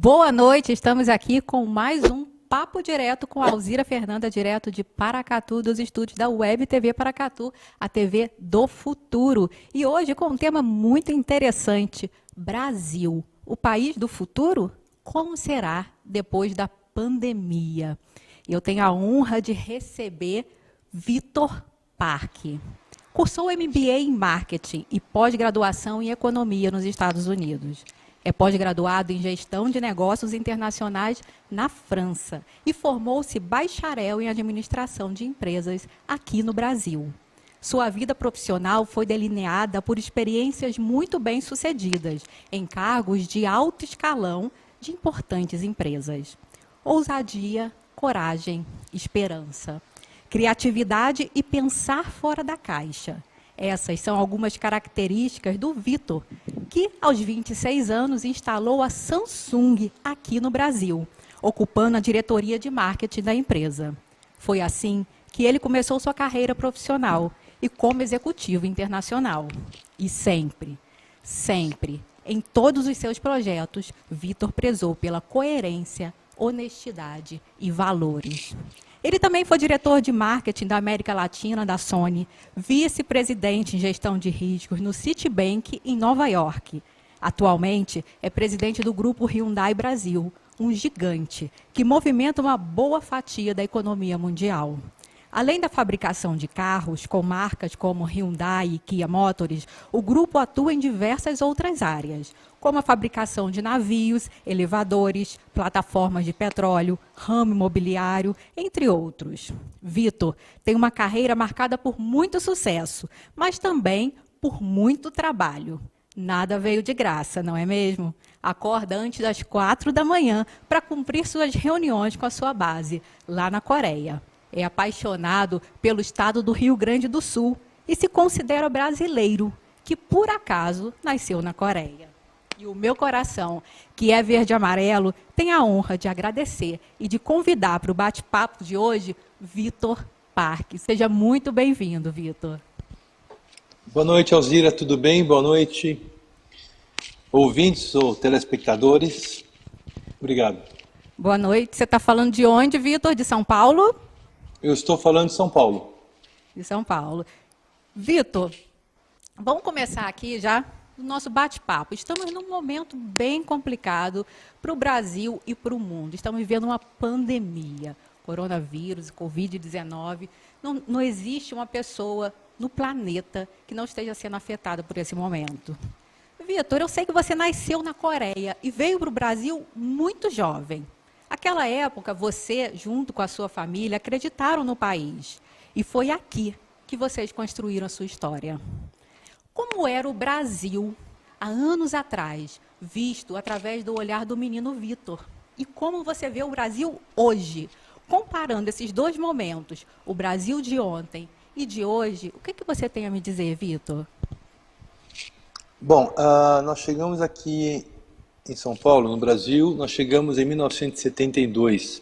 Boa noite, estamos aqui com mais um Papo Direto com a Alzira Fernanda, direto de Paracatu, dos estúdios da Web TV Paracatu, a TV do futuro. E hoje com um tema muito interessante, Brasil, o país do futuro? Como será depois da pandemia? Eu tenho a honra de receber Vitor Parque. Cursou MBA em Marketing e pós-graduação em Economia nos Estados Unidos. É pós-graduado em Gestão de Negócios Internacionais na França e formou-se bacharel em Administração de Empresas aqui no Brasil. Sua vida profissional foi delineada por experiências muito bem-sucedidas em cargos de alto escalão de importantes empresas. Ousadia, coragem, esperança, criatividade e pensar fora da caixa. Essas são algumas características do Vitor, que aos 26 anos instalou a Samsung aqui no Brasil, ocupando a diretoria de marketing da empresa. Foi assim que ele começou sua carreira profissional e como executivo internacional. E sempre, em todos os seus projetos, Vitor prezou pela coerência, honestidade e valores. Ele também foi diretor de marketing da América Latina da Sony, vice-presidente em gestão de riscos no Citibank, em Nova York. Atualmente, é presidente do grupo Hyundai Brasil, um gigante que movimenta uma boa fatia da economia mundial. Além da fabricação de carros, com marcas como Hyundai e Kia Motors, o grupo atua em diversas outras áreas, como a fabricação de navios, elevadores, plataformas de petróleo, ramo imobiliário, entre outros. Vitor tem uma carreira marcada por muito sucesso, mas também por muito trabalho. Nada veio de graça, não é mesmo? Acorda antes das 4 da manhã para cumprir suas reuniões com a sua base, lá na Coreia. É apaixonado pelo estado do Rio Grande do Sul e se considera brasileiro, que por acaso nasceu na Coreia. E o meu coração, que é verde e amarelo, tem a honra de agradecer e de convidar para o bate-papo de hoje, Vitor Parque. Seja muito bem-vindo, Vitor. Boa noite, Alzira, tudo bem? Boa noite, ouvintes ou telespectadores. Obrigado. Boa noite. Você está falando de onde, Vitor? De São Paulo? Eu estou falando de São Paulo. De São Paulo. Vitor, vamos começar aqui já o nosso bate-papo. Estamos num momento bem complicado para o Brasil e para o mundo. Estamos vivendo uma pandemia, coronavírus, Covid-19. Não existe uma pessoa no planeta que não esteja sendo afetada por esse momento. Vitor, eu sei que você nasceu na Coreia e veio para o Brasil muito jovem. Naquela época, você, junto com a sua família, acreditaram no país. E foi aqui que vocês construíram a sua história. Como era o Brasil, há anos atrás, visto através do olhar do menino Vitor? E como você vê o Brasil hoje? Comparando esses dois momentos, o Brasil de ontem e de hoje, o que você tem a me dizer, Vitor? Bom, nós chegamos aqui em São Paulo, no Brasil, nós chegamos em 1972.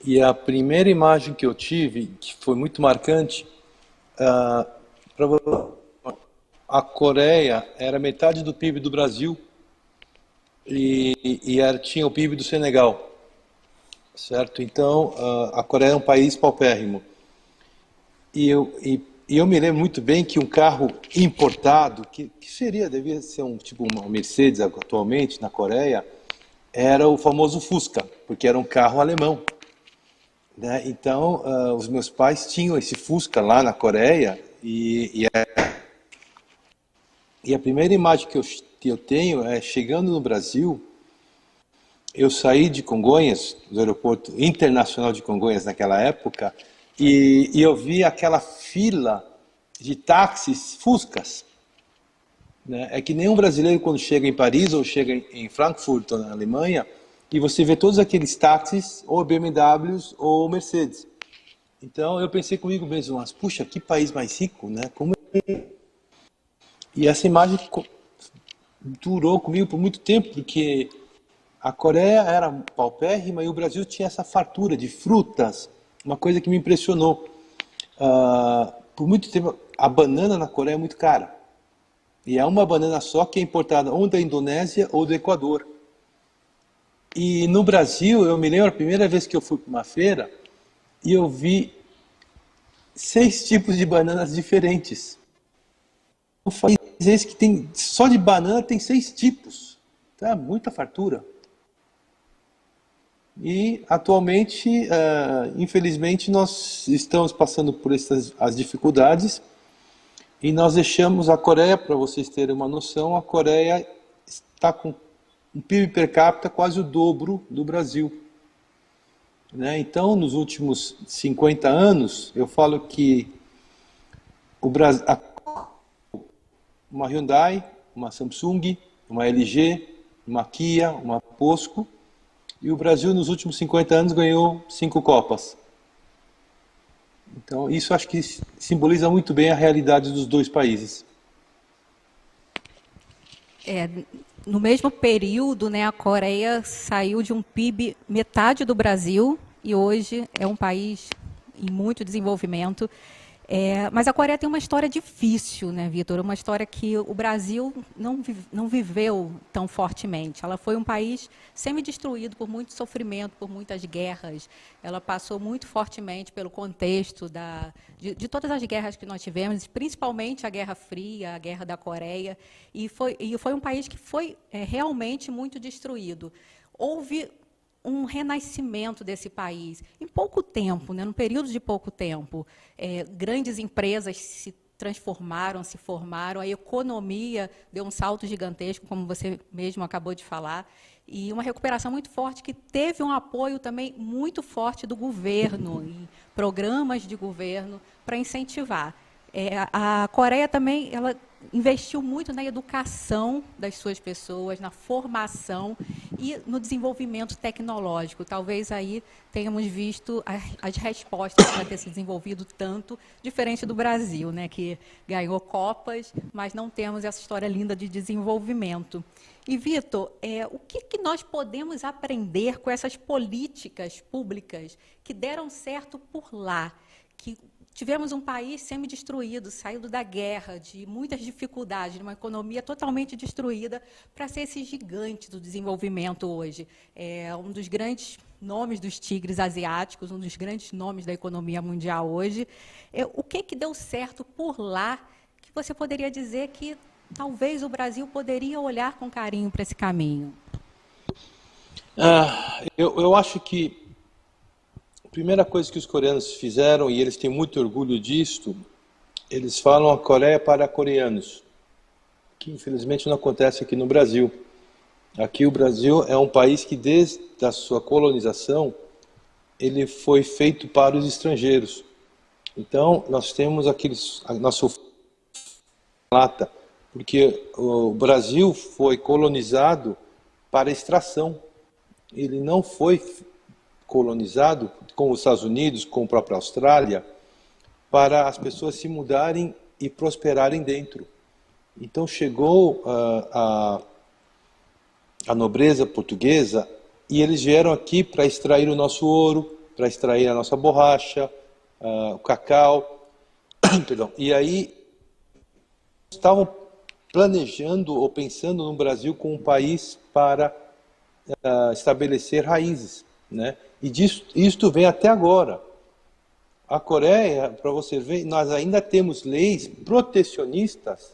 E a primeira imagem que eu tive, que foi muito marcante, a Coreia era metade do PIB do Brasil e tinha o PIB do Senegal, certo? Então, a Coreia é um país paupérrimo. E eu me lembro muito bem que um carro importado, que devia ser tipo uma Mercedes atualmente na Coreia, era o famoso Fusca, porque era um carro alemão, né? Então, os meus pais tinham esse Fusca lá na Coreia e a primeira imagem que eu tenho é chegando no Brasil. Eu saí de Congonhas, do aeroporto internacional de Congonhas naquela época, e eu vi aquela fila de táxis Fuscas, né? É que nem um brasileiro quando chega em Paris ou chega em Frankfurt, na Alemanha, e você vê todos aqueles táxis, ou BMWs ou Mercedes. Então eu pensei comigo mesmo, mas puxa, que país mais rico, né? E essa imagem durou comigo por muito tempo, porque a Coreia era paupérrima e o Brasil tinha essa fartura de frutas, uma coisa que me impressionou. Por muito tempo, a banana na Coreia é muito cara. E é uma banana só que é importada ou da Indonésia ou do Equador. E no Brasil, eu me lembro a primeira vez que eu fui para uma feira e eu vi 6 tipos de bananas diferentes. Um país esse que tem, só de banana tem 6 tipos. Tá? Muita fartura. E atualmente, infelizmente, nós estamos passando por essas as dificuldades e nós deixamos a Coreia, para vocês terem uma noção, a Coreia está com um PIB per capita quase o dobro do Brasil. Né? Então, nos últimos 50 anos, eu falo que o Brasil, uma Hyundai, uma Samsung, uma LG, uma Kia, uma POSCO, e o Brasil nos últimos 50 anos ganhou 5 Copas. Então, isso acho que simboliza muito bem a realidade dos dois países. É, no mesmo período, né, a Coreia saiu de um PIB metade do Brasil e hoje é um país em muito desenvolvimento. Mas a Coreia tem uma história difícil, né, Vitor? Uma história que o Brasil não viveu tão fortemente. Ela foi um país semi-destruído por muito sofrimento, por muitas guerras. Ela passou muito fortemente pelo contexto de todas as guerras que nós tivemos, principalmente a Guerra Fria, a Guerra da Coreia. E foi um país que foi realmente muito destruído. Houve um renascimento desse país em pouco tempo, né, num período de pouco tempo. Grandes empresas se transformaram, se formaram, a economia deu um salto gigantesco, como você mesmo acabou de falar, e uma recuperação muito forte que teve um apoio também muito forte do governo, em programas de governo para incentivar. A Coreia também ela investiu muito na educação das suas pessoas, na formação e no desenvolvimento tecnológico. Talvez aí tenhamos visto as respostas para ter se desenvolvido tanto, diferente do Brasil, né, que ganhou Copas, mas não temos essa história linda de desenvolvimento. E, Vitor, o que nós podemos aprender com essas políticas públicas que deram certo por lá, que tivemos um país semi-destruído, saído da guerra, de muitas dificuldades, de uma economia totalmente destruída, para ser esse gigante do desenvolvimento hoje. Um dos grandes nomes dos tigres asiáticos, um dos grandes nomes da economia mundial hoje. O que deu certo por lá, que você poderia dizer que talvez o Brasil poderia olhar com carinho para esse caminho? Eu acho que a primeira coisa que os coreanos fizeram, e eles têm muito orgulho disto, eles falam a Coreia para coreanos, que infelizmente não acontece aqui no Brasil. Aqui o Brasil é um país que desde a sua colonização, ele foi feito para os estrangeiros. Então, nós temos a nossa lata, porque o Brasil foi colonizado para extração. Ele não foi colonizado, com os Estados Unidos, com a própria Austrália, para as pessoas se mudarem e prosperarem dentro. Então chegou a nobreza portuguesa e eles vieram aqui para extrair o nosso ouro, para extrair a nossa borracha, o cacau, perdão. E aí estavam planejando ou pensando no Brasil como um país para estabelecer raízes, né? E isto vem até agora. A Coreia, para você ver, nós ainda temos leis protecionistas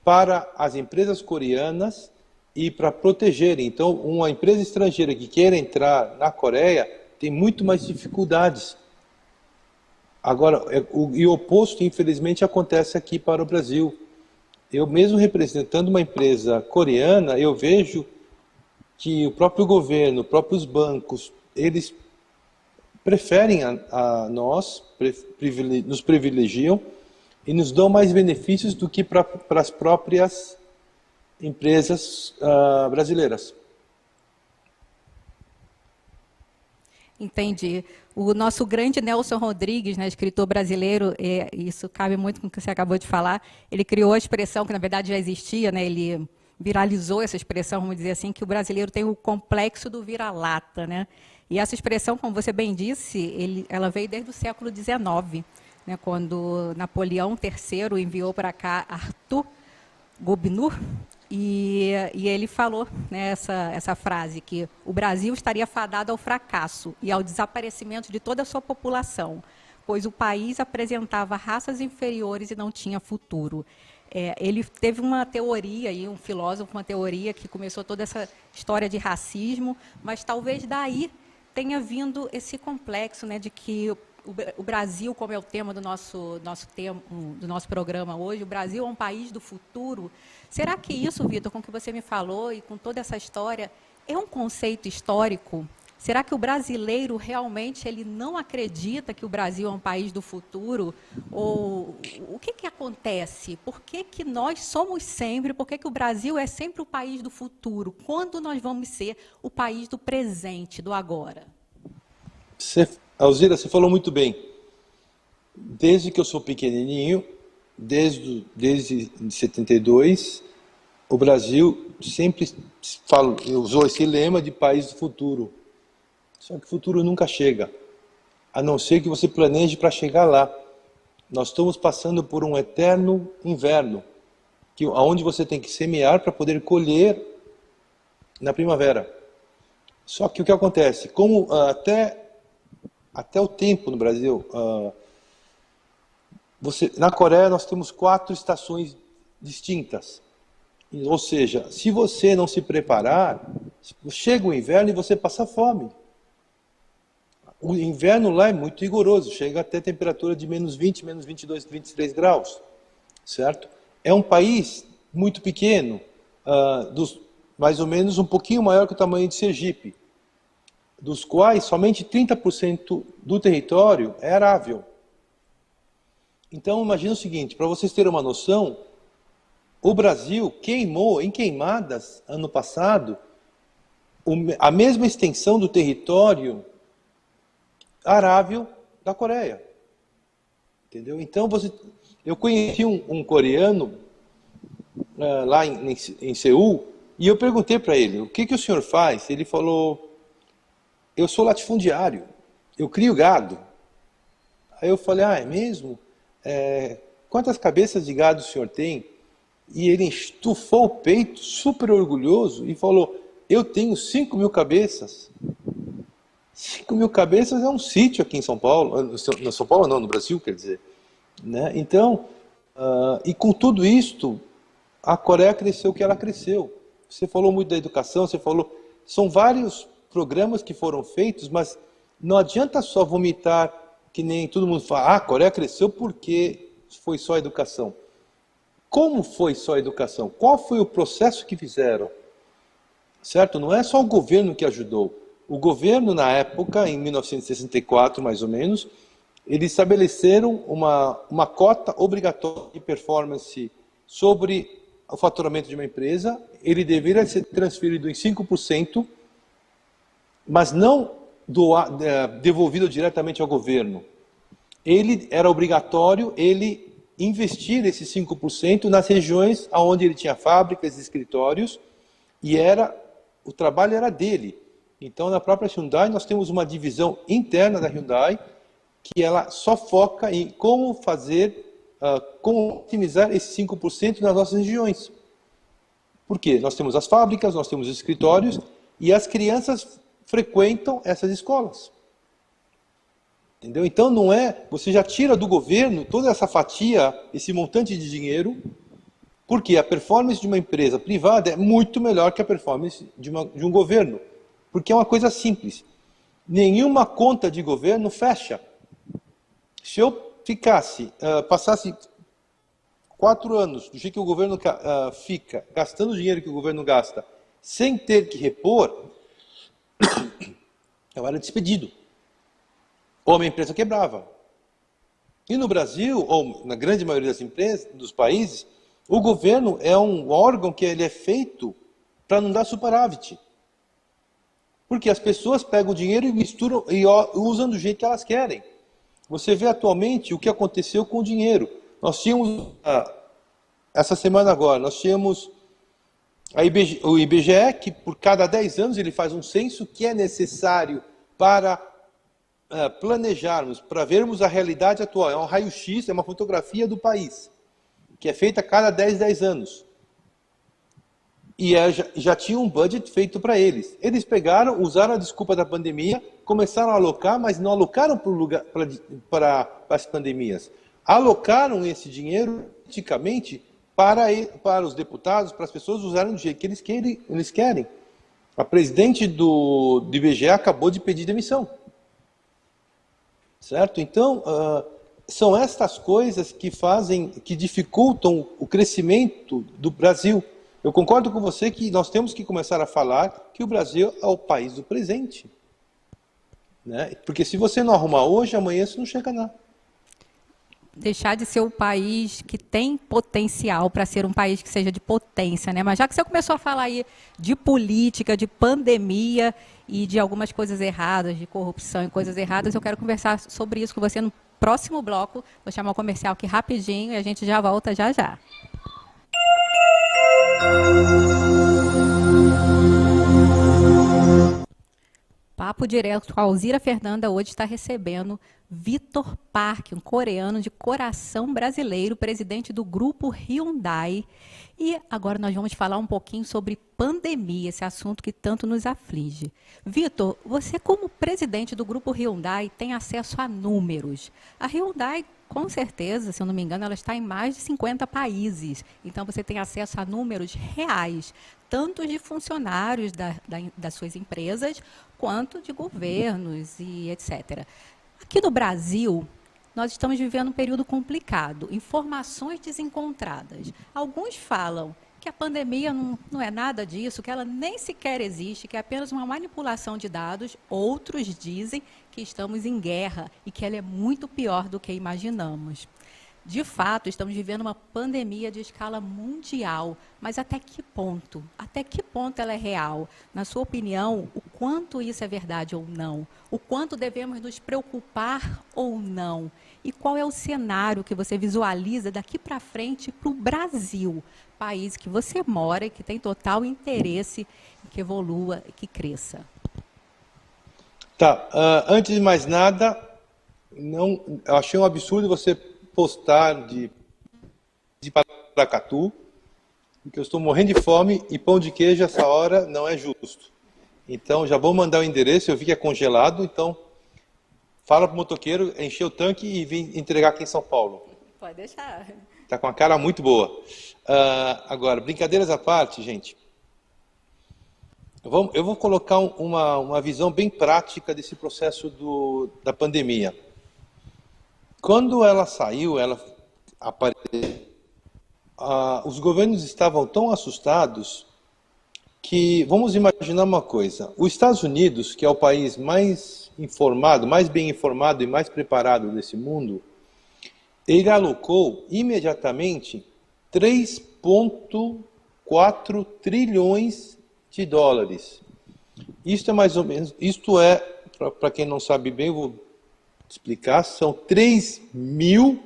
para as empresas coreanas e para protegerem. Então, uma empresa estrangeira que queira entrar na Coreia tem muito mais dificuldades. Agora, o oposto, infelizmente, acontece aqui para o Brasil. Eu mesmo representando uma empresa coreana, eu vejo que o próprio governo, os próprios bancos, eles preferem a nós, nos privilegiam e nos dão mais benefícios do que para as próprias empresas brasileiras. Entendi. O nosso grande Nelson Rodrigues, né, escritor brasileiro, isso cabe muito com o que você acabou de falar, ele criou a expressão, que na verdade já existia, né, ele viralizou essa expressão, vamos dizer assim, que o brasileiro tem o complexo do vira-lata, né? E essa expressão, como você bem disse, ela veio desde o século XIX, né, quando Napoleão III enviou para cá Arthur Gobineau, E ele falou, né, essa frase, que o Brasil estaria fadado ao fracasso e ao desaparecimento de toda a sua população, pois o país apresentava raças inferiores e não tinha futuro. Ele teve uma teoria, um filósofo, uma teoria que começou toda essa história de racismo, mas talvez daí tenha vindo esse complexo, né, de que o Brasil, como é o tema do nosso programa hoje, o Brasil é um país do futuro. Será que isso, Vitor, com o que você me falou e com toda essa história, é um conceito histórico? Será que o brasileiro realmente ele não acredita que o Brasil é um país do futuro? Ou o que acontece? Por que nós somos sempre, por que o Brasil é sempre o país do futuro? Quando nós vamos ser o país do presente, do agora? Alzira, você falou muito bem. Desde que eu sou pequenininho, desde 72, o Brasil sempre usou esse lema de país do futuro. Só que o futuro nunca chega, a não ser que você planeje para chegar lá. Nós estamos passando por um eterno inverno, onde você tem que semear para poder colher na primavera. Só que o que acontece? Como até o tempo no Brasil, na Coreia nós temos 4 estações distintas. Ou seja, se você não se preparar, chega o inverno e você passa fome. O inverno lá é muito rigoroso, chega até temperatura de menos 20, menos 22, 23 graus, certo? É um país muito pequeno, mais ou menos um pouquinho maior que o tamanho de Sergipe, dos quais somente 30% do território é arável. Então, imagina o seguinte, para vocês terem uma noção, o Brasil queimou em queimadas, ano passado, a mesma extensão do território arável da Coreia. Entendeu? Então, eu conheci um coreano lá em Seul, e eu perguntei para ele, o que o senhor faz? Ele falou, eu sou latifundiário, eu crio gado. Aí eu falei, é mesmo? Quantas cabeças de gado o senhor tem? E ele estufou o peito, super orgulhoso, e falou, eu tenho 5.000 cabeças. 5.000 cabeças é um sítio aqui em São Paulo, no São Paulo não, no Brasil, quer dizer. Né? Então, e com tudo isto, a Coreia cresceu o que ela cresceu. Você falou muito da educação, são vários programas que foram feitos, mas não adianta só vomitar, que nem todo mundo fala, a Coreia cresceu porque foi só a educação. Como foi só a educação? Qual foi o processo que fizeram? Certo? Não é só o governo que ajudou. O governo, na época, em 1964, mais ou menos, eles estabeleceram uma cota obrigatória de performance sobre o faturamento de uma empresa. Ele deveria ser transferido em 5%, mas não devolvido diretamente ao governo. Ele era obrigatório investir esses 5% nas regiões onde ele tinha fábricas e escritórios, e o trabalho era dele. Então, na própria Hyundai, nós temos uma divisão interna da Hyundai, que ela só foca em como otimizar esses 5% nas nossas regiões. Por quê? Nós temos as fábricas, nós temos os escritórios, e as crianças frequentam essas escolas. Entendeu? Então, você já tira do governo toda essa fatia, esse montante de dinheiro, porque a performance de uma empresa privada é muito melhor que a performance de um governo. Porque é uma coisa simples. Nenhuma conta de governo fecha. Se eu passasse 4 anos do jeito que o governo fica, gastando o dinheiro que o governo gasta, sem ter que repor, eu era despedido. Ou a minha empresa quebrava. E no Brasil, ou na grande maioria das empresas, dos países, o governo é um órgão que ele é feito para não dar superávit. Porque as pessoas pegam o dinheiro e misturam e usam do jeito que elas querem. Você vê atualmente o que aconteceu com o dinheiro. Nós tínhamos, essa semana agora, nós tínhamos o IBGE, que por cada 10 anos ele faz um censo que é necessário para planejarmos, para vermos a realidade atual. É um raio-x, é uma fotografia do país, que é feita a cada 10 anos. e já tinha um budget feito para eles. Eles pegaram, usaram a desculpa da pandemia, começaram a alocar, mas não alocaram para as pandemias. Alocaram esse dinheiro, praticamente, para os deputados, para as pessoas usarem do jeito que eles querem. A presidente do IBGE acabou de pedir demissão. Certo? Então, são estas coisas que dificultam o crescimento do Brasil. Eu concordo com você que nós temos que começar a falar que o Brasil é o país do presente. Né? Porque se você não arrumar hoje, amanhã você não chega lá. Deixar de ser o país que tem potencial para ser um país que seja de potência, né? Mas já que você começou a falar aí de política, de pandemia e de algumas coisas erradas, de corrupção e coisas erradas, eu quero conversar sobre isso com você no próximo bloco. Vou chamar o comercial aqui rapidinho e a gente já volta já já. Papo Direto com a Alzira Fernanda hoje está recebendo Vitor Park, um coreano de coração brasileiro, presidente do grupo Hyundai. E agora nós vamos falar um pouquinho sobre pandemia, esse assunto que tanto nos aflige. Vitor, você como presidente do grupo Hyundai tem acesso a números. A Hyundai, com certeza, se eu não me engano, ela está em mais de 50 países. Então você tem acesso a números reais, tanto de funcionários das suas empresas, quanto de governos e etc. Aqui no Brasil, nós estamos vivendo um período complicado, informações desencontradas. Alguns falam que a pandemia não é nada disso, que ela nem sequer existe, que é apenas uma manipulação de dados. Outros dizem que estamos em guerra e que ela é muito pior do que imaginamos. De fato, estamos vivendo uma pandemia de escala mundial, mas até que ponto? Até que ponto ela é real? Na sua opinião, o quanto isso é verdade ou não? O quanto devemos nos preocupar ou não? E qual é o cenário que você visualiza daqui para frente para o Brasil, país que você mora e que tem total interesse em que evolua e que cresça? Tá, antes de mais nada, eu achei um absurdo você postar de Paracatu, porque eu estou morrendo de fome e pão de queijo essa hora não é justo. Então já vou mandar o endereço, eu vi que é congelado, então fala para o motoqueiro encher o tanque e vir entregar aqui em São Paulo. Pode deixar. Está com uma cara muito boa. Agora, brincadeiras à parte, gente, eu vou colocar uma visão bem prática desse processo da pandemia. Quando ela saiu, ela apareceu, os governos estavam tão assustados que, vamos imaginar uma coisa, os Estados Unidos, que é o país mais informado, mais bem informado e mais preparado desse mundo, ele alocou imediatamente 3,4 trilhões de dólares. Isto é mais ou menos, para quem não sabe bem, eu vou explicar, são 3.400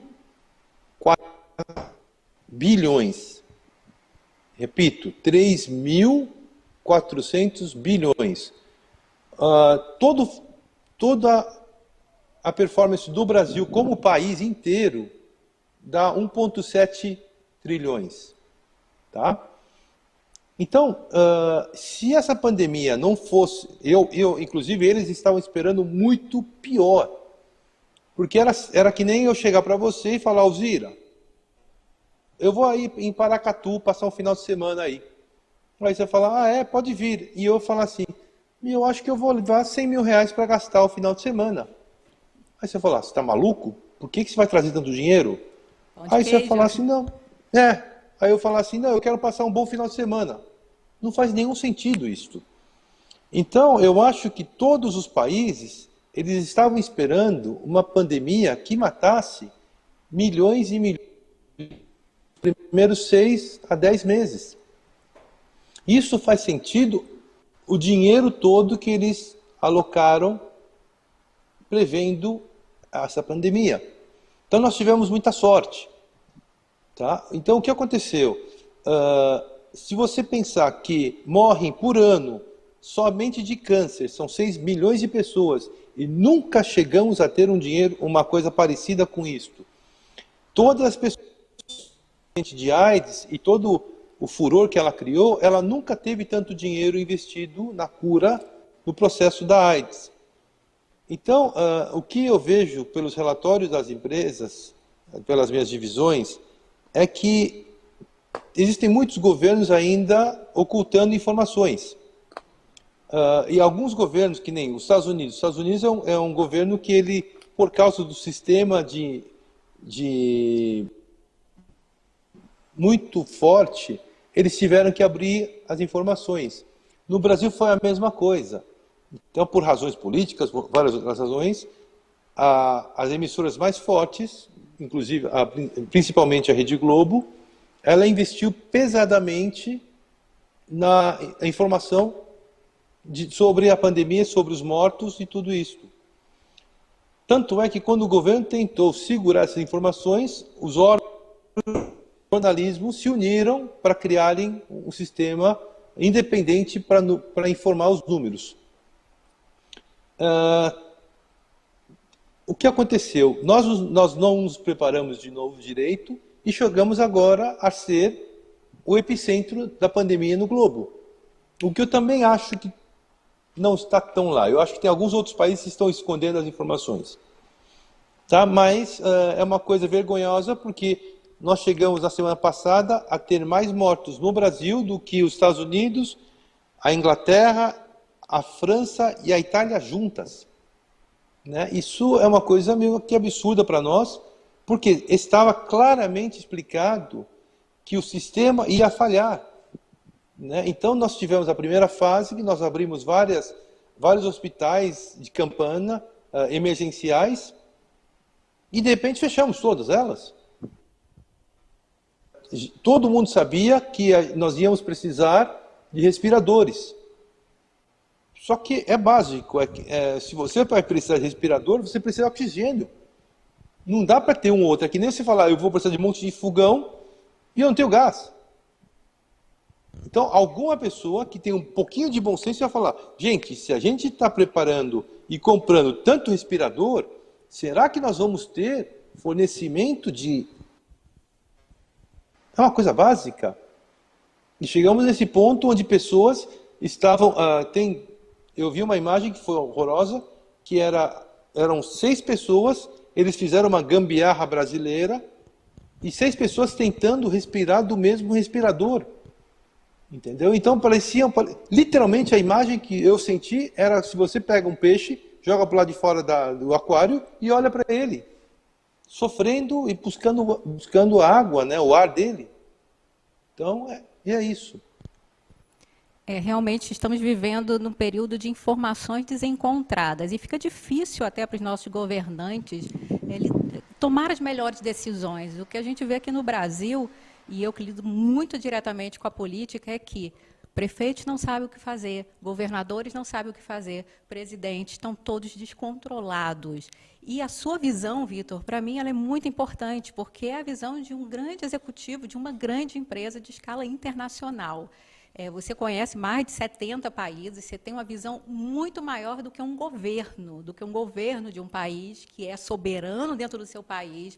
bilhões. Repito, 3.400 bilhões. Toda a performance do Brasil como país inteiro dá 1,7 trilhões. Tá? Então, se essa pandemia não fosse... inclusive, eles estavam esperando muito pior. Porque era que nem eu chegar para você e falar, Alzira, eu vou aí em Paracatu passar um final de semana aí. Aí você fala, pode vir. E eu falar assim, eu acho que eu vou levar 100 mil reais para gastar o final de semana. Aí você fala, você está maluco? Por que você vai trazer tanto dinheiro? Aí você vai falar assim, não. Aí eu falar assim, não, eu quero passar um bom final de semana. Não faz nenhum sentido isso. Então, eu acho que todos os países, eles estavam esperando uma pandemia que matasse milhões e milhões nos primeiros 6 a 10 meses. Isso faz sentido, o dinheiro todo que eles alocaram prevendo essa pandemia. Então nós tivemos muita sorte. Tá? Então o que aconteceu? Se você pensar que morrem por ano somente de câncer, são 6 milhões de pessoas, e nunca chegamos a ter uma coisa parecida com isto. Todas as pessoas de AIDS e todo o furor que ela criou, ela nunca teve tanto dinheiro investido na cura do processo da AIDS. Então, o que eu vejo pelos relatórios das empresas, pelas minhas divisões, é que existem muitos governos ainda ocultando informações. E alguns governos, que nem os Estados Unidos. Os Estados Unidos é um governo que ele, por causa do sistema de muito forte, eles tiveram que abrir as informações. No Brasil foi a mesma coisa. Então, por razões políticas, por várias outras razões, as emissoras mais fortes, inclusive, principalmente a Rede Globo, ela investiu pesadamente na informação sobre a pandemia, sobre os mortos e tudo isso. Tanto é que quando o governo tentou segurar essas informações, os órgãos do jornalismo se uniram para criarem um sistema independente para informar os números. O que aconteceu? Nós não nos preparamos de novo direito e chegamos agora a ser o epicentro da pandemia no globo. O que eu também acho que não está tão lá. Eu acho que tem alguns outros países que estão escondendo as informações. Tá? Mas é uma coisa vergonhosa porque nós chegamos na semana passada a ter mais mortos no Brasil do que os Estados Unidos, a Inglaterra, a França e a Itália juntas. Né? Isso é uma coisa meio que absurda para nós, porque estava claramente explicado que o sistema ia falhar. Né? Então, nós tivemos a primeira fase, que nós abrimos vários hospitais de campana emergenciais, e de repente fechamos todas elas. Todo mundo sabia que nós íamos precisar de respiradores. Só que é básico, se você vai precisar de respirador, você precisa de oxigênio. Não dá para ter um ou outro. É que nem você falar, eu vou precisar de um monte de fogão e eu não tenho gás. Então, alguma pessoa que tem um pouquinho de bom senso vai falar, gente, se a gente está preparando e comprando tanto respirador, será que nós vamos ter fornecimento de... É uma coisa básica. E chegamos nesse ponto onde pessoas estavam... Eu vi uma imagem que foi horrorosa, que eram 6 pessoas, eles fizeram uma gambiarra brasileira, e 6 pessoas tentando respirar do mesmo respirador. Entendeu? Então literalmente a imagem que eu senti era se você pega um peixe, joga para o lado de fora do aquário e olha para ele, sofrendo e buscando água, né, o ar dele. Então, é isso. Realmente estamos vivendo num período de informações desencontradas e fica difícil até para os nossos governantes tomar as melhores decisões. O que a gente vê aqui no Brasil, e eu que lido muito diretamente com a política, é que prefeitos não sabem o que fazer, governadores não sabem o que fazer, presidentes estão todos descontrolados. E a sua visão, Vitor, para mim ela é muito importante, porque é a visão de um grande executivo, de uma grande empresa de escala internacional. Você conhece mais de 70 países, você tem uma visão muito maior do que um governo de um país que é soberano dentro do seu país,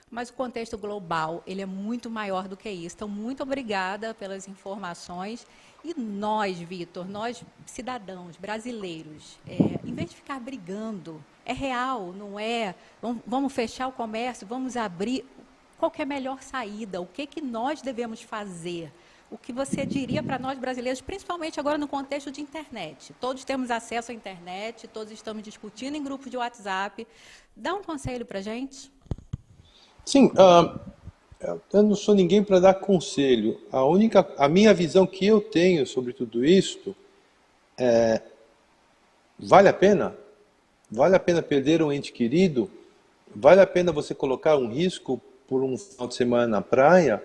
mas o contexto global ele é muito maior do que isso. Então, muito obrigada pelas informações. E nós, Vitor, nós cidadãos brasileiros, em vez de ficar brigando, é real, não é? Vamos fechar o comércio, vamos abrir. Qual que é a melhor saída? O que nós devemos fazer? O que você diria para nós brasileiros, principalmente agora no contexto de internet? Todos temos acesso à internet, todos estamos discutindo em grupos de WhatsApp. Dá um conselho para a gente? Sim, eu não sou ninguém para dar conselho. A minha visão que eu tenho sobre tudo isso vale a pena? Vale a pena perder um ente querido? Vale a pena você colocar um risco por um final de semana na praia?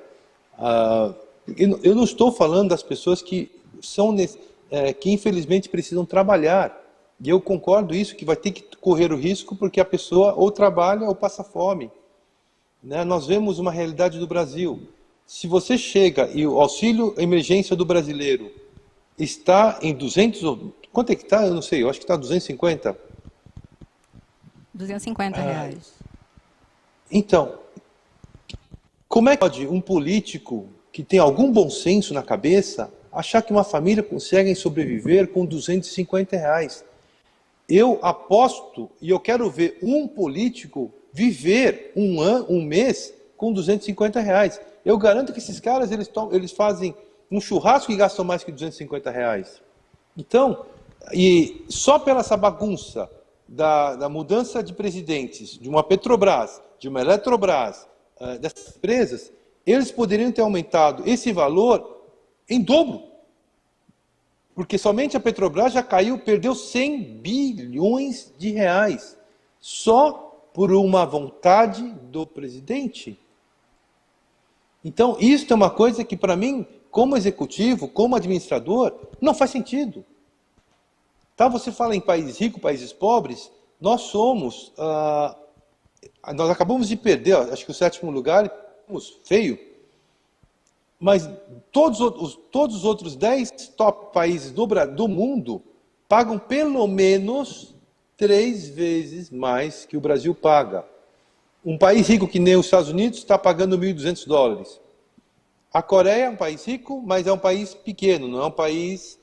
Eu não estou falando das pessoas que infelizmente precisam trabalhar. E eu concordo isso, que vai ter que correr o risco porque a pessoa ou trabalha ou passa fome. Né? Nós vemos uma realidade do Brasil. Se você chega e o auxílio emergência do brasileiro está em 200... Quanto é que está? Eu não sei, eu acho que está 250. 250 reais. Então, como é que pode um político que tem algum bom senso na cabeça achar que uma família consegue sobreviver com R$ 250. Eu aposto e eu quero ver um político viver um mês com R$ 250. Eu garanto que esses caras eles fazem um churrasco e gastam mais que R$ 250. Então, e só pela essa bagunça da mudança de presidentes, de uma Petrobras, de uma Eletrobras, dessas empresas, eles poderiam ter aumentado esse valor em dobro. Porque somente a Petrobras já caiu, perdeu 100 bilhões de reais, só por uma vontade do presidente. Então, isso é uma coisa que, para mim, como executivo, como administrador, não faz sentido. Tá, você fala em países ricos, países pobres, nós acabamos de perder, acho que o 7º lugar, feio, mas todos os outros 10 top países do mundo pagam pelo menos 3 vezes mais que o Brasil paga. Um país rico que nem os Estados Unidos está pagando $1.200. A Coreia é um país rico, mas é um país pequeno, não é um país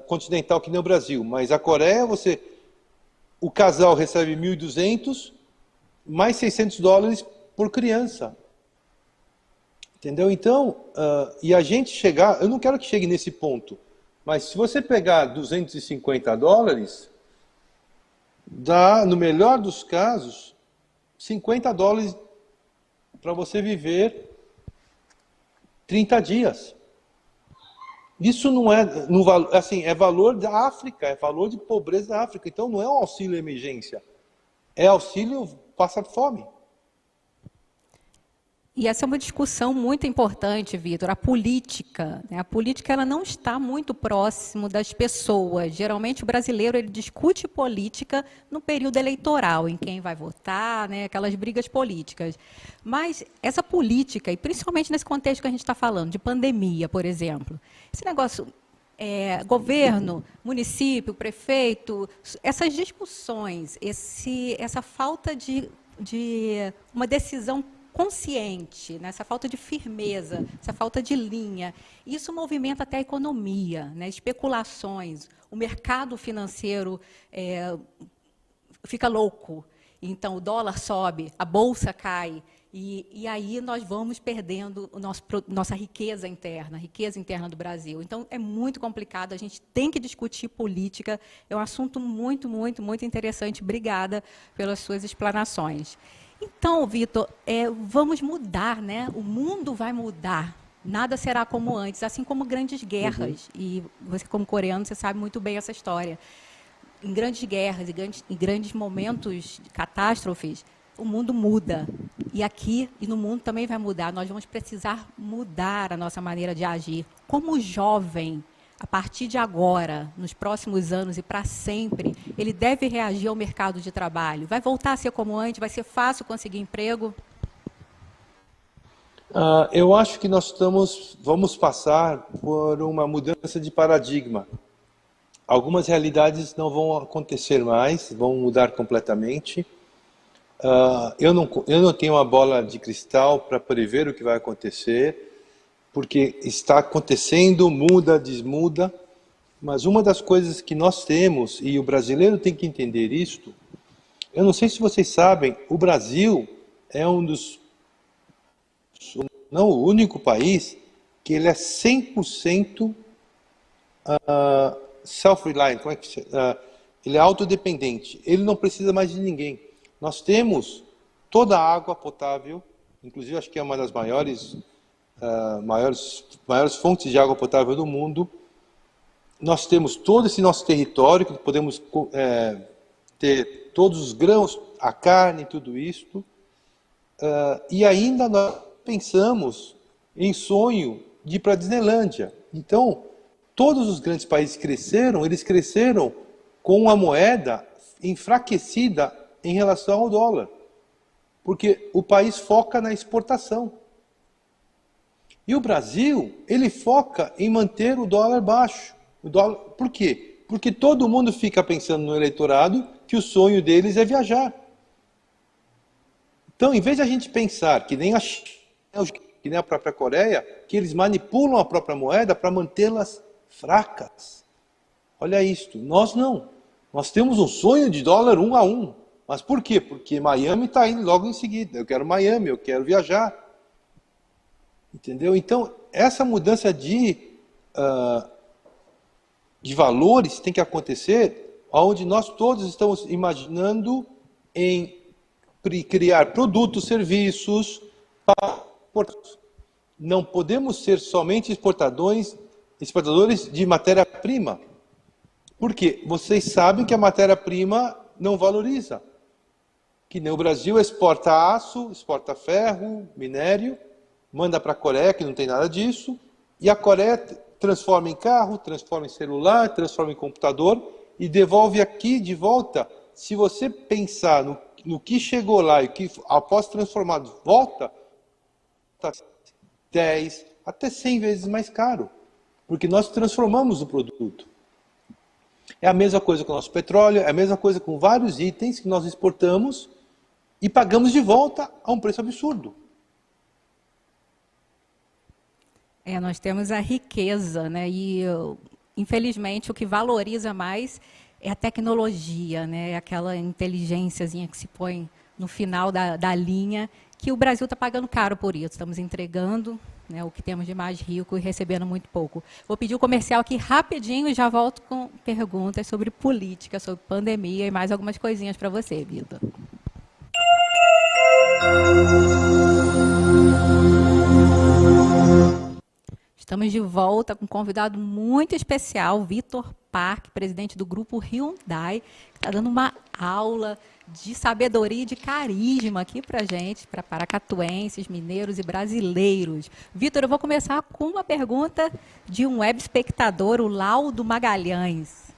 continental que nem o Brasil. Mas a Coreia, o casal recebe 1.200, mais $600 por criança. Entendeu? Então, e a gente chegar, eu não quero que chegue nesse ponto, mas se você pegar $250, dá, no melhor dos casos, $50 para você viver 30 dias. Isso não é, assim, é valor da África, é valor de pobreza da África. Então não é um auxílio emergência, é auxílio passar fome. E essa é uma discussão muito importante, Vitor, a política. Né? A política ela não está muito próximo das pessoas. Geralmente o brasileiro ele discute política no período eleitoral, em quem vai votar, né? Aquelas brigas políticas. Mas essa política, e principalmente nesse contexto que a gente está falando, de pandemia, por exemplo, esse negócio, governo, município, prefeito, essas discussões, essa falta de uma decisão consciente, né? Essa falta de firmeza, essa falta de linha, isso movimenta até a economia, né? Especulações, o mercado financeiro fica louco, então o dólar sobe, a bolsa cai, e aí nós vamos perdendo nossa riqueza interna do Brasil. Então é muito complicado, a gente tem que discutir política, é um assunto muito, muito, muito interessante. Obrigada pelas suas explanações. Então, Vitor, vamos mudar, né? O mundo vai mudar. Nada será como antes, assim como grandes guerras. E você, como coreano, você sabe muito bem essa história. Em grandes guerras, em grandes momentos de catástrofes, o mundo muda. E aqui e no mundo também vai mudar. Nós vamos precisar mudar a nossa maneira de agir. Como jovem, a partir de agora, nos próximos anos e para sempre, ele deve reagir ao mercado de trabalho? Vai voltar a ser como antes? Vai ser fácil conseguir emprego? Eu acho que vamos passar por uma mudança de paradigma. Algumas realidades não vão acontecer mais, vão mudar completamente. Eu não tenho uma bola de cristal para prever o que vai acontecer, porque está acontecendo, muda, desmuda, mas uma das coisas que nós temos, e o brasileiro tem que entender isto, eu não sei se vocês sabem, o Brasil é não o único país, que ele é 100% self-reliant, ele é autodependente, ele não precisa mais de ninguém. Nós temos toda a água potável, inclusive acho que é uma das maiores fontes de água potável do mundo. Nós temos todo esse nosso território, que podemos ter todos os grãos, a carne, tudo isto. E ainda nós pensamos em sonho de ir para a Disneylândia. Então, todos os grandes países eles cresceram com a moeda enfraquecida em relação ao dólar. Porque o país foca na exportação. E o Brasil, ele foca em manter o dólar baixo. Por quê? Porque todo mundo fica pensando no eleitorado que o sonho deles é viajar. Então, em vez de a gente pensar que nem a China, que nem a própria Coreia, que eles manipulam a própria moeda para mantê-las fracas. Olha isto, nós não. Nós temos um sonho de dólar 1 a 1. Mas por quê? Porque Miami está indo logo em seguida. Eu quero Miami, eu quero viajar. Entendeu? Então, essa mudança de valores tem que acontecer onde nós todos estamos imaginando em criar produtos, serviços para exportados. Não podemos ser somente exportadores de matéria-prima. Por quê? Vocês sabem que a matéria-prima não valoriza. Que nem o Brasil exporta aço, exporta ferro, minério, manda para a Coreia, que não tem nada disso, e a Coreia transforma em carro, transforma em celular, transforma em computador e devolve aqui de volta. Se você pensar no que chegou lá e que após transformado volta, está 10 até 100 vezes mais caro, porque nós transformamos o produto. É a mesma coisa com o nosso petróleo, é a mesma coisa com vários itens que nós exportamos e pagamos de volta a um preço absurdo. Nós temos a riqueza, né? E infelizmente o que valoriza mais é a tecnologia, né? Aquela inteligênciazinha que se põe no final da linha, que o Brasil está pagando caro por isso. Estamos entregando, né, o que temos de mais rico e recebendo muito pouco. Vou pedir o comercial aqui rapidinho e já volto com perguntas sobre política, sobre pandemia e mais algumas coisinhas para você, Vitor. Estamos de volta com um convidado muito especial, Vitor Parque, presidente do grupo Hyundai, que está dando uma aula de sabedoria e de carisma aqui para a gente, para paracatuenses, mineiros e brasileiros. Vitor, eu vou começar com uma pergunta de um web espectador, o Laudo Magalhães.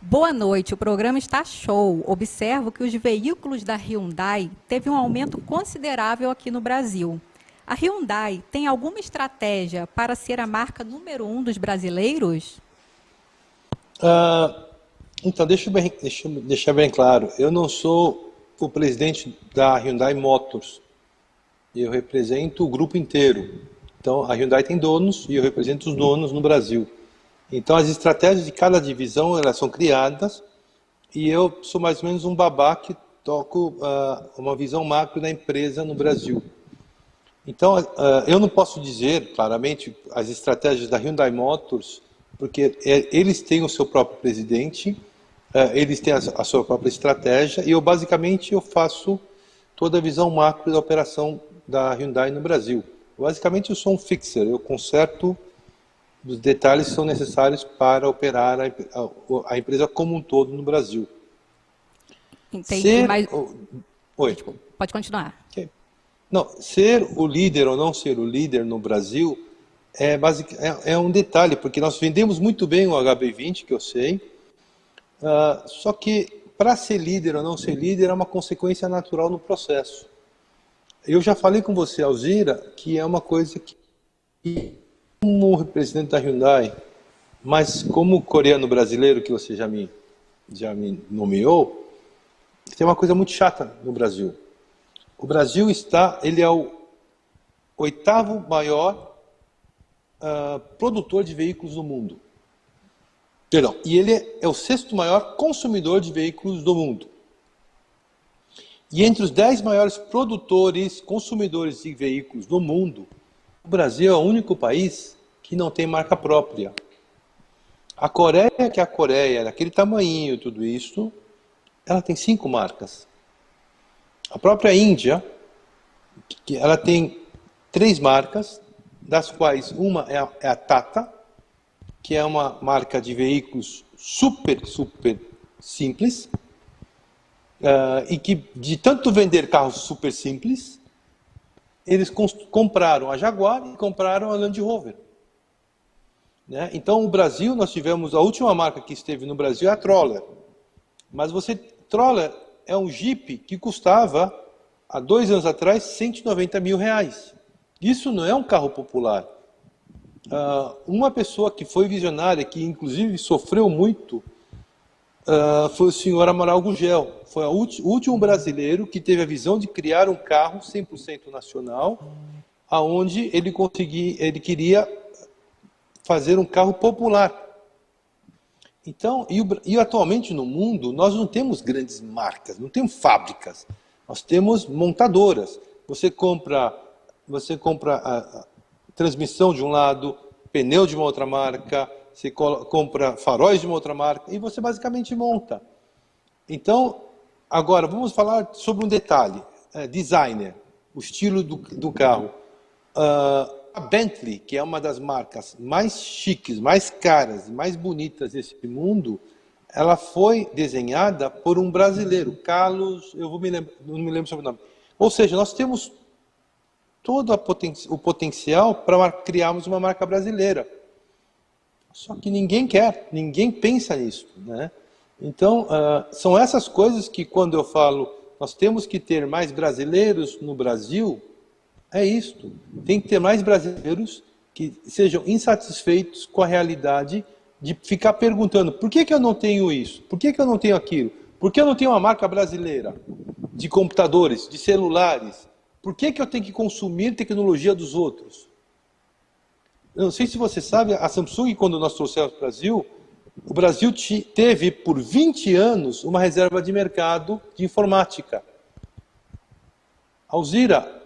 Boa noite, o programa está show. Observo que os veículos da Hyundai teve um aumento considerável aqui no Brasil. A Hyundai tem alguma estratégia para ser a marca número 1 dos brasileiros? Então, deixa eu deixar bem claro. Eu não sou o presidente da Hyundai Motors. Eu represento o grupo inteiro. Então, a Hyundai tem donos e eu represento os donos no Brasil. Então, as estratégias de cada divisão elas são criadas e eu sou mais ou menos um babá que toco uma visão macro da empresa no Brasil. Então, eu não posso dizer claramente as estratégias da Hyundai Motors, porque eles têm o seu próprio presidente, eles têm a sua própria estratégia, e basicamente eu faço toda a visão macro da operação da Hyundai no Brasil. Basicamente eu sou um fixer, eu conserto os detalhes que são necessários para operar a empresa como um todo no Brasil. Entendi, mas... Oi. Pode continuar. Okay. Não, ser o líder ou não ser o líder no Brasil é um detalhe, porque nós vendemos muito bem o HB20, que eu sei, só que para ser líder ou não ser líder é uma consequência natural no processo. Eu já falei com você, Alzira, que é uma coisa que, como representante da Hyundai, mas como coreano brasileiro, que você já me nomeou, tem uma coisa muito chata no Brasil. O Brasil ele é o 8º maior produtor de veículos do mundo. Perdão, e ele é o 6º maior consumidor de veículos do mundo. E entre os 10 maiores consumidores de veículos do mundo, o Brasil é o único país que não tem marca própria. A Coreia, que é a Coreia, daquele tamanhinho tudo isso, ela tem 5 marcas. A própria Índia, ela tem 3 marcas, das quais uma é a Tata, que é uma marca de veículos super simples, e que, de tanto vender carros super simples, eles compraram a Jaguar e compraram a Land Rover. Né? Então, o Brasil, nós tivemos, a última marca que esteve no Brasil é a Troller. Mas Troller é um Jeep que custava, há 2 anos atrás, 190 mil reais. Isso não é um carro popular. Uma pessoa que foi visionária, que inclusive sofreu muito, foi o senhor Amaral Gugel. Foi o último brasileiro que teve a visão de criar um carro 100% nacional, aonde ele queria fazer um carro popular. Então, atualmente no mundo, nós não temos grandes marcas, não temos fábricas, nós temos montadoras. Você compra a transmissão de um lado, pneu de uma outra marca, você compra faróis de uma outra marca e você basicamente monta. Então, agora vamos falar sobre um detalhe, designer, o estilo do carro. A Bentley, que é uma das marcas mais chiques, mais caras e mais bonitas desse mundo, ela foi desenhada por um brasileiro, Carlos, não me lembro sobre o nome. Ou seja, nós temos todo o potencial para criarmos uma marca brasileira. Só que ninguém quer, ninguém pensa nisso, né? Então, são essas coisas que quando eu falo, nós temos que ter mais brasileiros no Brasil, é isto. Tem que ter mais brasileiros que sejam insatisfeitos com a realidade de ficar perguntando, por que eu não tenho isso? Por que eu não tenho aquilo? Por que eu não tenho uma marca brasileira de computadores, de celulares? Por que eu tenho que consumir tecnologia dos outros? Eu não sei se você sabe, a Samsung, quando nós trouxemos o Brasil teve por 20 anos uma reserva de mercado de informática. Alzira,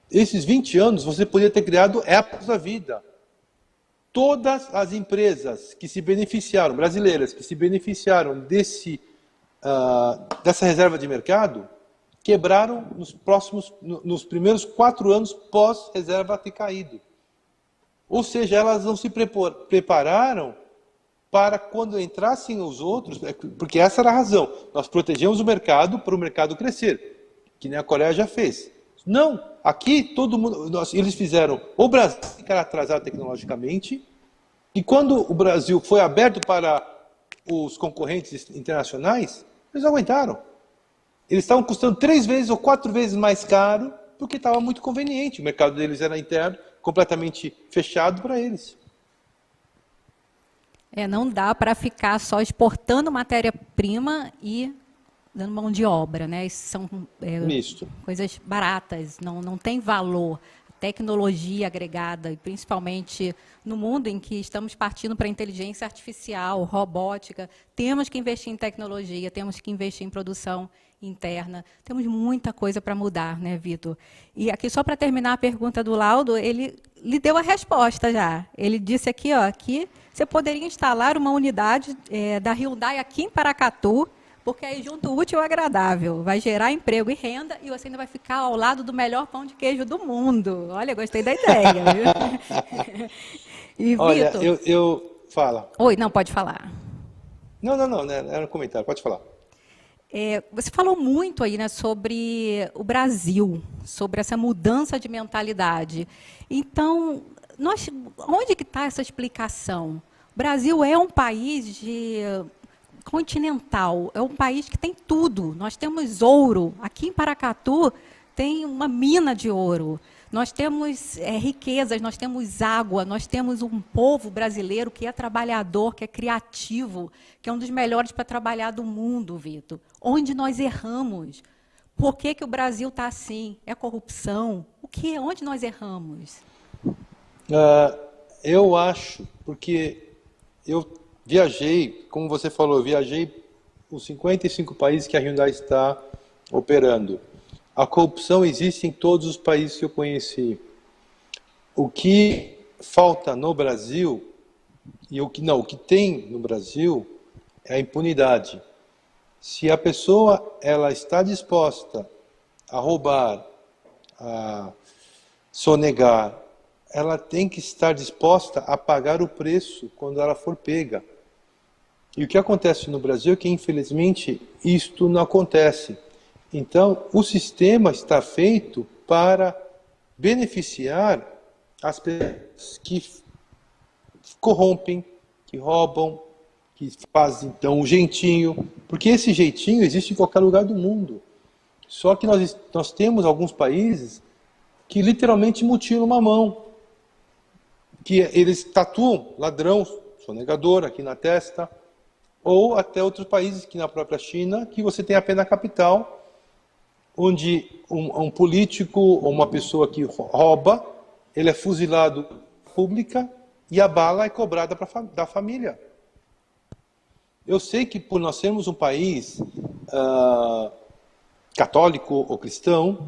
esses 20 anos você podia ter criado Apple da vida. Todas as empresas que se beneficiaram, brasileiras, que se beneficiaram dessa reserva de mercado, quebraram nos primeiros 4 anos pós-reserva ter caído. Ou seja, elas não se prepararam para quando entrassem os outros, porque essa era a razão. Nós protegemos o mercado para o mercado crescer, que nem a Coreia já fez. Não, aqui todo mundo, eles fizeram o Brasil ficar atrasado tecnologicamente, e quando o Brasil foi aberto para os concorrentes internacionais, eles não aguentaram. Eles estavam custando 3 vezes ou 4 vezes mais caro, porque estava muito conveniente. O mercado deles era interno, completamente fechado para eles. Não dá para ficar só exportando matéria-prima e dando mão de obra, né? Isso são coisas baratas, não tem valor. Tecnologia agregada, e principalmente no mundo em que estamos partindo para a inteligência artificial, robótica, temos que investir em tecnologia, temos que investir em produção interna. Temos muita coisa para mudar, né, Vitor? E aqui, só para terminar a pergunta do Laudo, ele lhe deu a resposta já. Ele disse aqui, ó, que você poderia instalar uma unidade da Hyundai aqui em Paracatu, porque aí junto o útil ao agradável, vai gerar emprego e renda e você ainda vai ficar ao lado do melhor pão de queijo do mundo. Olha, gostei da ideia, viu? E, olha, Vitor... Fala. Oi, não, pode falar. Não, era um comentário, pode falar. Você falou muito aí, né, sobre o Brasil, sobre essa mudança de mentalidade. Então, onde que está essa explicação? O Brasil é um país continental, é um país que tem tudo. Nós temos ouro. Aqui em Paracatu tem uma mina de ouro. Nós temos riquezas, nós temos água, nós temos um povo brasileiro que é trabalhador, que é criativo, que é um dos melhores para trabalhar do mundo, Vitor. Onde nós erramos? Por que o Brasil está assim? É corrupção? Onde nós erramos? Eu acho, porque eu viajei, como você falou, eu viajei os 55 países que a Hyundai está operando. A corrupção existe em todos os países que eu conheci. O que falta no Brasil, e o que tem no Brasil, é a impunidade. Se a pessoa ela está disposta a roubar, a sonegar, ela tem que estar disposta a pagar o preço quando ela for pega. E o que acontece no Brasil é que, infelizmente, isto não acontece. Então, o sistema está feito para beneficiar as pessoas que corrompem, que roubam, que fazem, então, um jeitinho. Porque esse jeitinho existe em qualquer lugar do mundo. Só que nós temos alguns países que literalmente mutilam uma mão. Que eles tatuam ladrão, sonegador aqui na testa, ou até outros países, que na própria China, que você tem a pena capital, onde um político ou uma pessoa que rouba, ele é fuzilado pública e a bala é cobrada da família. Eu sei que por nós sermos um país católico ou cristão,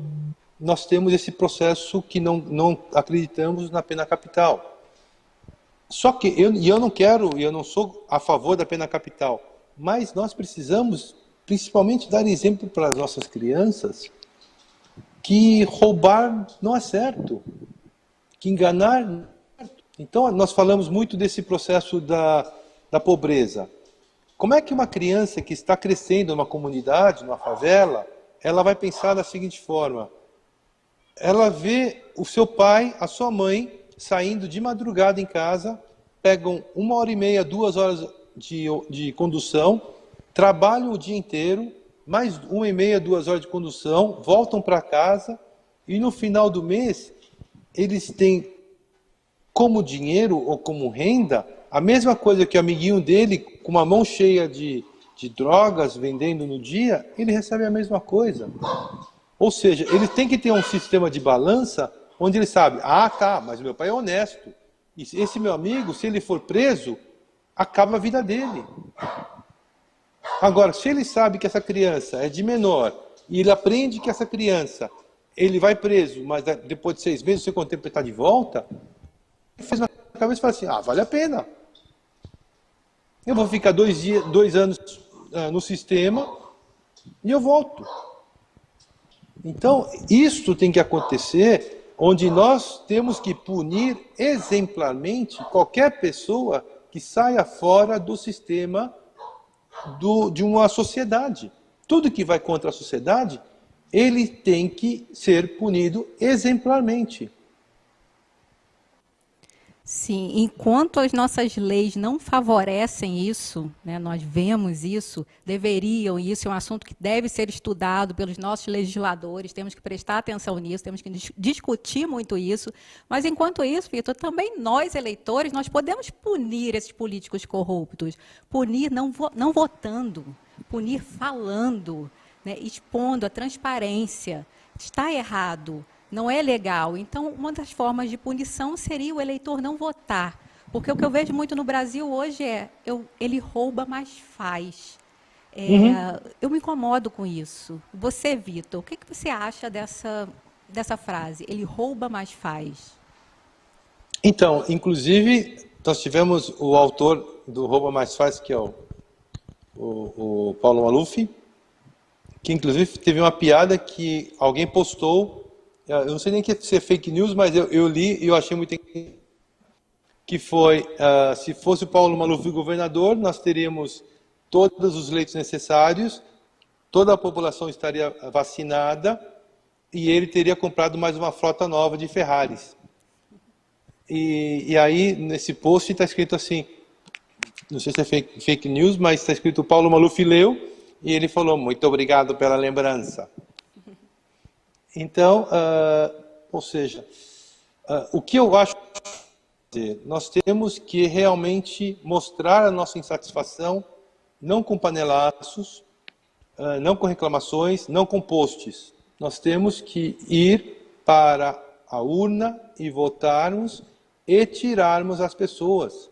nós temos esse processo que não acreditamos na pena capital. Só que eu não quero, e eu não sou a favor da pena capital, mas nós precisamos principalmente dar exemplo para as nossas crianças que roubar não é certo, que enganar não é certo. Então nós falamos muito desse processo da pobreza. Como é que uma criança que está crescendo numa comunidade, numa favela, ela vai pensar da seguinte forma: ela vê o seu pai, a sua mãe, saindo de madrugada em casa, pegam 1h30, 2 horas de condução, trabalham o dia inteiro, mais 1h30, 2 horas de condução, voltam para casa e no final do mês eles têm como dinheiro ou como renda a mesma coisa que o amiguinho dele, com uma mão cheia de drogas vendendo no dia, ele recebe a mesma coisa. Ou seja, ele tem que ter um sistema de balança onde ele sabe, mas meu pai é honesto. E esse meu amigo, se ele for preso, acaba a vida dele. Agora, se ele sabe que essa criança é de menor, e ele aprende que essa criança, ele vai preso, mas depois de 6 meses, você quanto tempo ele está de volta, ele fez na cabeça e fala assim, vale a pena. Eu vou ficar 2 anos no sistema e eu volto. Então, isto tem que acontecer, onde nós temos que punir exemplarmente qualquer pessoa que saia fora do sistema de uma sociedade. Tudo que vai contra a sociedade, ele tem que ser punido exemplarmente. Sim, enquanto as nossas leis não favorecem isso, né, nós vemos isso, isso é um assunto que deve ser estudado pelos nossos legisladores, temos que prestar atenção nisso, temos que discutir muito isso, mas enquanto isso, Vitor, também nós, eleitores, nós podemos punir esses políticos corruptos, punir não votando, punir falando, né, expondo a transparência. Está errado. Não é legal. Então, uma das formas de punição seria o eleitor não votar. Porque o que eu vejo muito no Brasil hoje é, ele rouba, mas faz. Eu me incomodo com isso. Você, Vitor, o que você acha dessa frase? Ele rouba, mas faz. Então, inclusive, nós tivemos o autor do Rouba Mais Faz, que é o Paulo Maluf, que inclusive teve uma piada que alguém postou. Eu não sei nem se é fake news, mas eu li e eu achei muito interessante, que foi, se fosse o Paulo Maluf governador, nós teríamos todos os leitos necessários, toda a população estaria vacinada e ele teria comprado mais uma frota nova de Ferraris. E aí, nesse post está escrito assim, não sei se é fake news, mas está escrito: o Paulo Maluf leu e ele falou, muito obrigado pela lembrança. Então, ou seja, o que eu acho que nós temos que realmente mostrar a nossa insatisfação, não com panelaços, não com reclamações, não com posts. Nós temos que ir para a urna e votarmos e tirarmos as pessoas.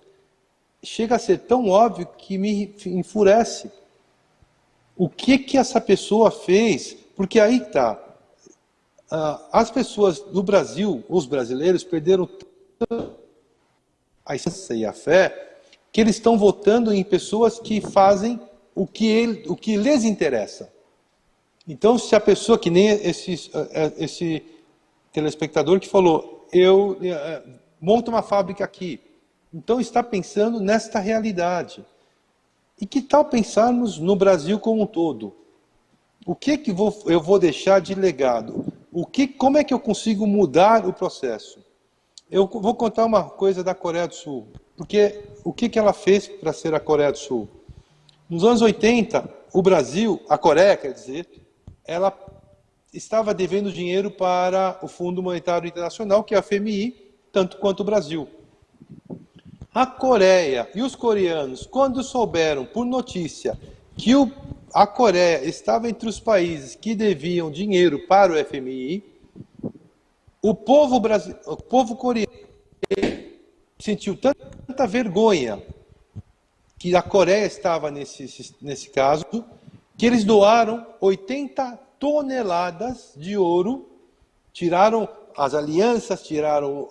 Chega a ser tão óbvio que me enfurece. O que essa pessoa fez? Porque aí está. As pessoas no Brasil, os brasileiros, perderam a essência e a fé, que eles estão votando em pessoas que fazem o que lhes interessa. Então, se a pessoa, que nem esse telespectador que falou, eu monto uma fábrica aqui, então está pensando nesta realidade. E que tal pensarmos no Brasil como um todo? O que eu vou deixar de legado? Como é que eu consigo mudar o processo? Eu vou contar uma coisa da Coreia do Sul. Porque o que ela fez para ser a Coreia do Sul? Nos anos 80, o Brasil, a Coreia, quer dizer, ela estava devendo dinheiro para o Fundo Monetário Internacional, que é a FMI, tanto quanto o Brasil. A Coreia e os coreanos, quando souberam por notícia que a Coreia estava entre os países que deviam dinheiro para o FMI, O povo coreano sentiu tanta vergonha que a Coreia estava nesse caso, que eles doaram 80 toneladas de ouro, tiraram as alianças, tiraram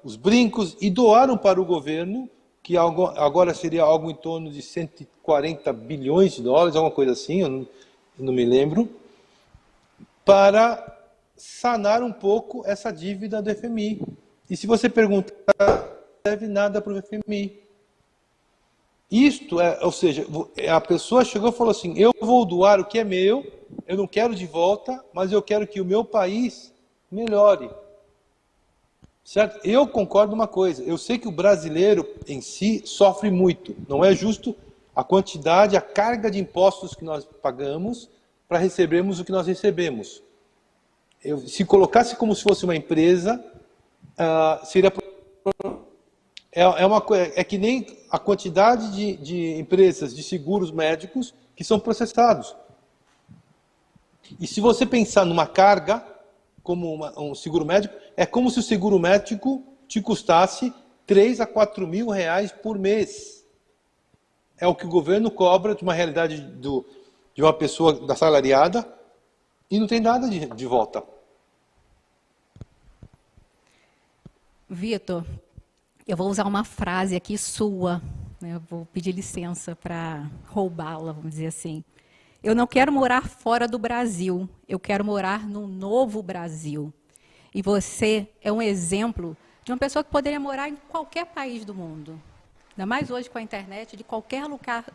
os brincos e doaram para o governo, que agora seria algo em torno de 140 bilhões de dólares, alguma coisa assim, eu não me lembro, para sanar um pouco essa dívida do FMI. E se você perguntar, não deve nada para o FMI. Isto é, ou seja, a pessoa chegou e falou assim, eu vou doar o que é meu, eu não quero de volta, mas eu quero que o meu país melhore. Certo? Eu concordo uma coisa, eu sei que o brasileiro em si sofre muito, não é justo a quantidade, a carga de impostos que nós pagamos para recebermos o que nós recebemos. Se colocasse como se fosse uma empresa, seria... É que nem a quantidade de empresas de seguros médicos que são processados. E se você pensar numa carga, como um seguro médico, é como se o seguro médico te custasse 3 a 4 mil reais por mês. É o que o governo cobra de uma realidade de uma pessoa assalariada e não tem nada de volta. Vitor, eu vou usar uma frase aqui sua, né? Eu vou pedir licença para roubá-la, vamos dizer assim. Eu não quero morar fora do Brasil, eu quero morar num novo Brasil. E você é um exemplo de uma pessoa que poderia morar em qualquer país do mundo. Ainda mais hoje com a internet, de qualquer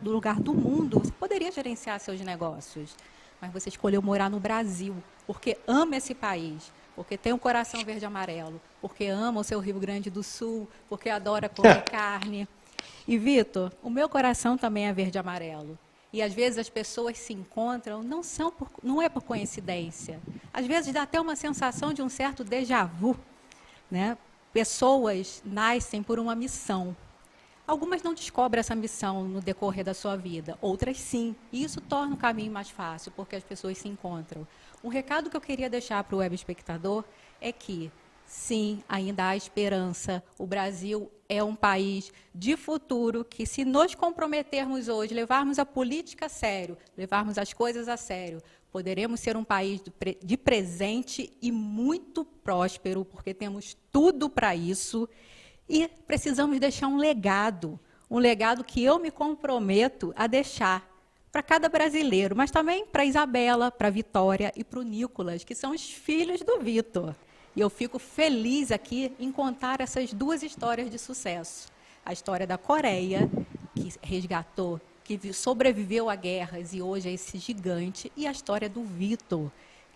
lugar do mundo, você poderia gerenciar seus negócios. Mas você escolheu morar no Brasil, porque ama esse país, porque tem um coração verde e amarelo, porque ama o seu Rio Grande do Sul, porque adora comer carne. E, Vitor, o meu coração também é verde e amarelo. E, às vezes, as pessoas se encontram, não é por coincidência. Às vezes, dá até uma sensação de um certo déjà vu, né? Pessoas nascem por uma missão. Algumas não descobrem essa missão no decorrer da sua vida, outras sim. E isso torna o caminho mais fácil, porque as pessoas se encontram. Um recado que eu queria deixar para o web espectador é que, sim, ainda há esperança. O Brasil é um país de futuro que, se nos comprometermos hoje, levarmos a política a sério, levarmos as coisas a sério, poderemos ser um país de presente e muito próspero, porque temos tudo para isso. E precisamos deixar um legado que eu me comprometo a deixar para cada brasileiro, mas também para a Isabela, para a Vitória e para o Nicolas, que são os filhos do Vitor. E eu fico feliz aqui em contar essas duas histórias de sucesso. A história da Coreia, que resgatou, que sobreviveu a guerras e hoje é esse gigante, e a história do Vitor,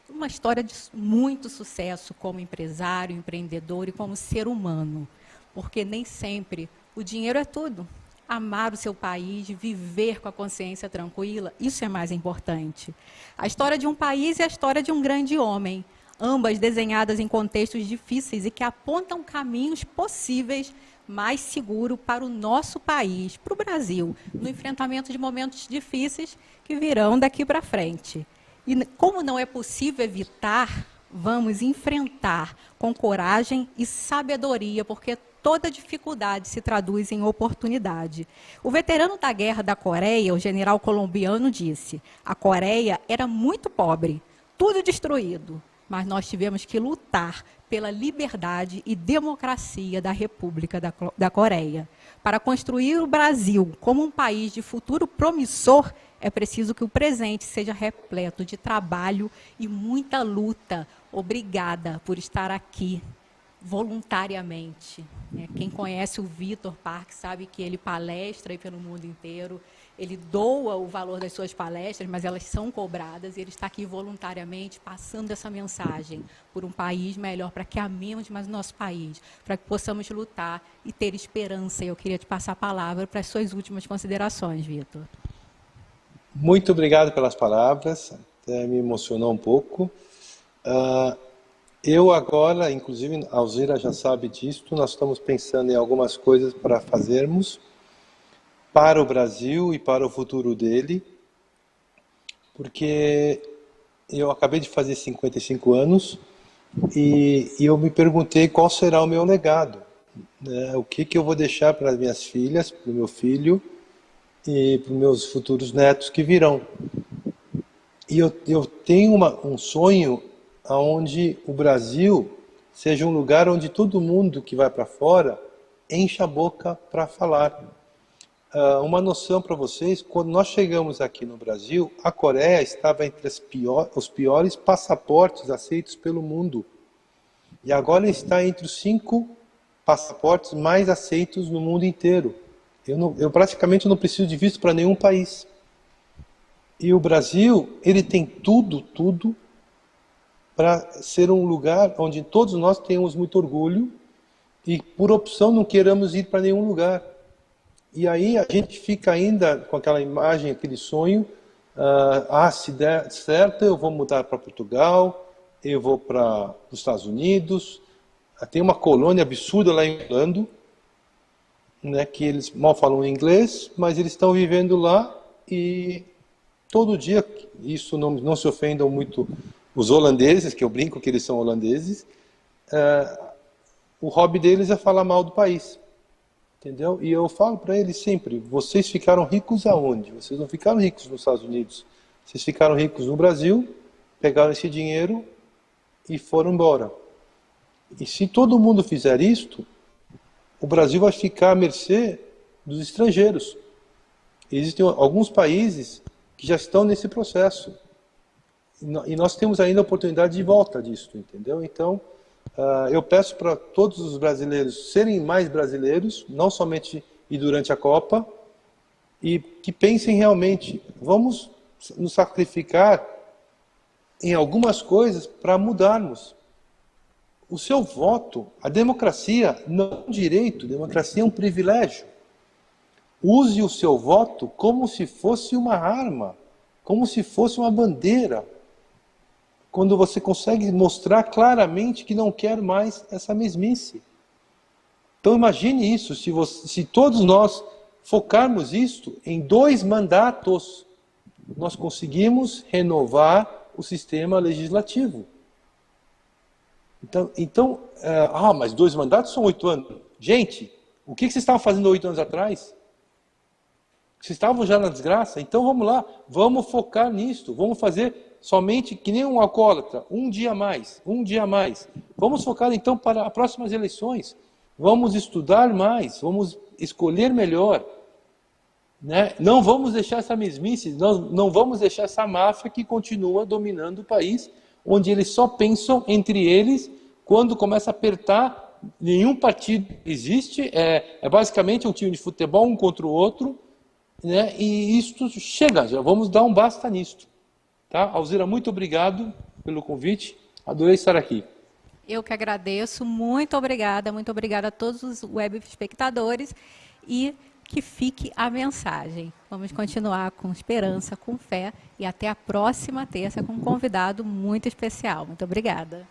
uma história de muito sucesso como empresário, empreendedor e como ser humano. Porque nem sempre o dinheiro é tudo. Amar o seu país, viver com a consciência tranquila, isso é mais importante. A história de um país é a história de um grande homem, ambas desenhadas em contextos difíceis e que apontam caminhos possíveis mais seguros para o nosso país, para o Brasil, no enfrentamento de momentos difíceis que virão daqui para frente. E como não é possível evitar, vamos enfrentar com coragem e sabedoria, porque toda dificuldade se traduz em oportunidade. O veterano da guerra da Coreia, o general colombiano, disse: a Coreia era muito pobre, tudo destruído, mas nós tivemos que lutar pela liberdade e democracia da República da Coreia. Para construir o Brasil como um país de futuro promissor, é preciso que o presente seja repleto de trabalho e muita luta. Obrigada por estar aqui voluntariamente. Quem conhece o Vitor Parque sabe que ele palestra aí pelo mundo inteiro, ele doa o valor das suas palestras, mas elas são cobradas, e ele está aqui voluntariamente passando essa mensagem por um país melhor, para que amemos mais o nosso país, para que possamos lutar e ter esperança. Eu queria te passar a palavra para as suas últimas considerações, Vitor. Muito obrigado pelas palavras, até me emocionou um pouco. Eu agora, inclusive a Alzira já sabe disso, nós estamos pensando em algumas coisas para fazermos para o Brasil e para o futuro dele, porque eu acabei de fazer 55 anos E eu me perguntei qual será o meu legado, né? O que eu vou deixar para as minhas filhas, para o meu filho e para os meus futuros netos que virão. E eu tenho um sonho onde o Brasil seja um lugar onde todo mundo que vai para fora enche a boca para falar. Uma noção para vocês, quando nós chegamos aqui no Brasil, a Coreia estava entre os piores passaportes aceitos pelo mundo. E agora está entre os 5 passaportes mais aceitos no mundo inteiro. Eu praticamente não preciso de visto para nenhum país. E o Brasil, ele tem tudo para ser um lugar onde todos nós temos muito orgulho e, por opção, não queiramos ir para nenhum lugar. E aí a gente fica ainda com aquela imagem, aquele sonho, se der certo, eu vou mudar para Portugal, eu vou para os Estados Unidos. Tem uma colônia absurda lá em Orlando, né, que eles mal falam inglês, mas eles estão vivendo lá e todo dia, isso não se ofendam muito os holandeses, que eu brinco que eles são holandeses, o hobby deles é falar mal do país. Entendeu? E eu falo para eles sempre, vocês ficaram ricos aonde? Vocês não ficaram ricos nos Estados Unidos. Vocês ficaram ricos no Brasil, pegaram esse dinheiro e foram embora. E se todo mundo fizer isto, o Brasil vai ficar à mercê dos estrangeiros. Existem alguns países que já estão nesse processo. E nós temos ainda a oportunidade de volta disso, entendeu? Então, eu peço para todos os brasileiros serem mais brasileiros, não somente e durante a Copa, e que pensem realmente, vamos nos sacrificar em algumas coisas para mudarmos. O seu voto, a democracia não é um direito, a democracia é um privilégio. Use o seu voto como se fosse uma arma, como se fosse uma bandeira. Quando você consegue mostrar claramente que não quer mais essa mesmice. Então imagine isso, se todos nós focarmos isto em 2 mandatos, nós conseguimos renovar o sistema legislativo. Então, mas 2 mandatos são 8 anos. Gente, o que vocês estavam fazendo 8 anos atrás? Vocês estavam já na desgraça? Então vamos lá, vamos focar nisto, vamos fazer somente que nem um alcoólatra, um dia a mais. Vamos focar então para as próximas eleições. Vamos estudar mais, vamos escolher melhor. Né? Não vamos deixar essa mesmice, não vamos deixar essa máfia que continua dominando o país, onde eles só pensam entre eles, quando começa a apertar, nenhum partido existe, é basicamente um time de futebol um contra o outro, né? E isto chega, já vamos dar um basta nisto. Tá? Alzira, muito obrigado pelo convite, adorei estar aqui. Eu que agradeço, muito obrigada a todos os web espectadores e que fique a mensagem. Vamos continuar com esperança, com fé e até a próxima terça com um convidado muito especial. Muito obrigada.